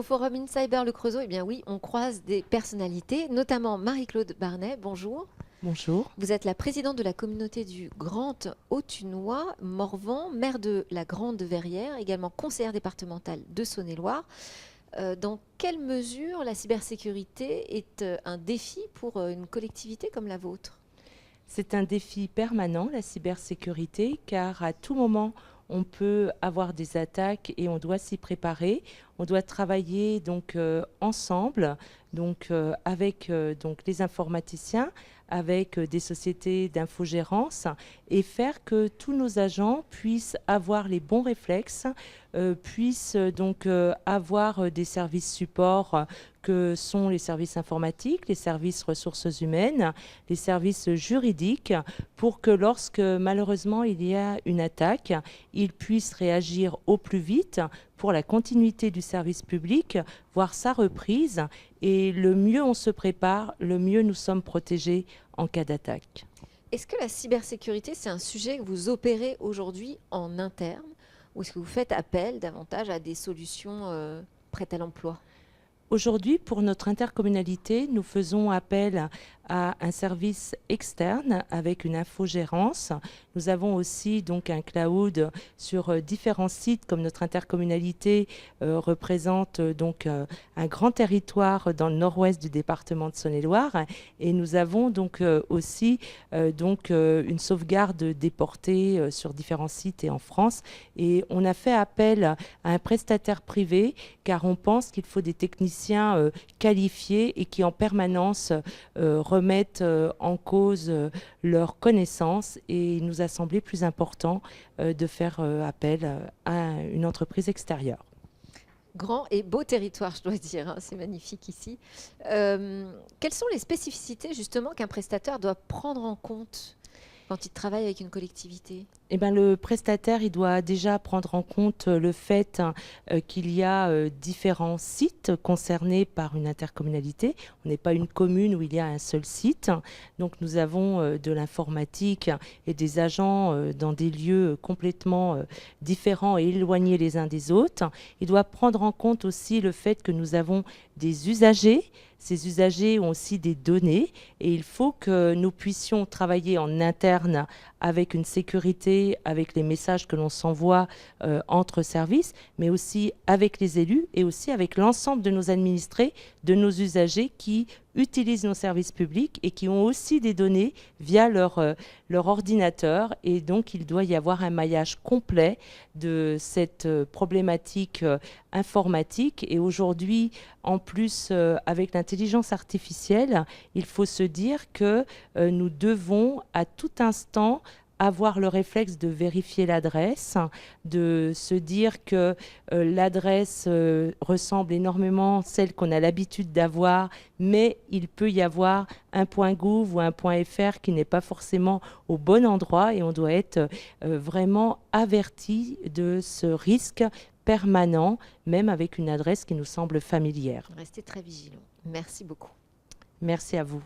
Au Forum InCyber Le Creusot, eh bien oui, on croise des personnalités, notamment Marie-Claude Barnet. Bonjour. Bonjour. Vous êtes la présidente de la communauté du Grand Autunois, Morvan, maire de la Grande Verrière, également conseillère départementale de Saône-et-Loire. Dans quelle mesure la cybersécurité est un défi pour une collectivité comme la vôtre? C'est un défi permanent, la cybersécurité, car à tout moment, on peut avoir des attaques et on doit s'y préparer. On doit travailler donc ensemble, avec donc les informaticiens, avec des sociétés d'infogérance et faire que tous nos agents puissent avoir les bons réflexes, puissent avoir des services supports que sont les services informatiques, les services ressources humaines, les services juridiques, pour que lorsque malheureusement il y a une attaque, ils puissent réagir au plus vite pour la continuité du service public, voire sa reprise. Et le mieux on se prépare, le mieux nous sommes protégés en cas d'attaque. Est-ce que la cybersécurité, c'est un sujet que vous opérez aujourd'hui en interne ou est-ce que vous faites appel davantage à des solutions prêtes à l'emploi? Aujourd'hui, pour notre intercommunalité, nous faisons appel à un service externe avec une infogérance. Nous avons aussi donc un cloud sur différents sites, comme notre intercommunalité représente un grand territoire dans le nord-ouest du département de Saône-et-Loire, et nous avons aussi une sauvegarde déportée sur différents sites et en France. Et on a fait appel à un prestataire privé car on pense qu'il faut des techniciens qualifiés et qui en permanence remettent en cause leurs connaissances, et il nous a semblé plus important de faire appel à une entreprise extérieure. Grand et beau territoire, je dois dire, hein, c'est magnifique ici. Quelles sont les spécificités justement qu'un prestataire doit prendre en compte quand il travaille avec une collectivité? Eh ben, le prestataire, il doit déjà prendre en compte le fait qu'il y a différents sites concernés par une intercommunalité. On n'est pas une commune où il y a un seul site. Donc nous avons de l'informatique et des agents dans des lieux complètement différents et éloignés les uns des autres. Il doit prendre en compte aussi le fait que nous avons des usagers. Ces usagers ont aussi des données et il faut que nous puissions travailler en interne avec une sécurité, avec les messages que l'on s'envoie entre services, mais aussi avec les élus et aussi avec l'ensemble de nos administrés, de nos usagers qui utilisent nos services publics et qui ont aussi des données via leur ordinateur. Et donc, il doit y avoir un maillage complet de cette problématique informatique. Et aujourd'hui, en plus, avec l'intelligence artificielle, il faut se dire que nous devons à tout instant avoir le réflexe de vérifier l'adresse, de se dire que l'adresse ressemble énormément à celle qu'on a l'habitude d'avoir, mais il peut y avoir un .gouv ou un .fr qui n'est pas forcément au bon endroit, et on doit être vraiment averti de ce risque permanent, même avec une adresse qui nous semble familière. Restez très vigilants. Merci beaucoup. Merci à vous.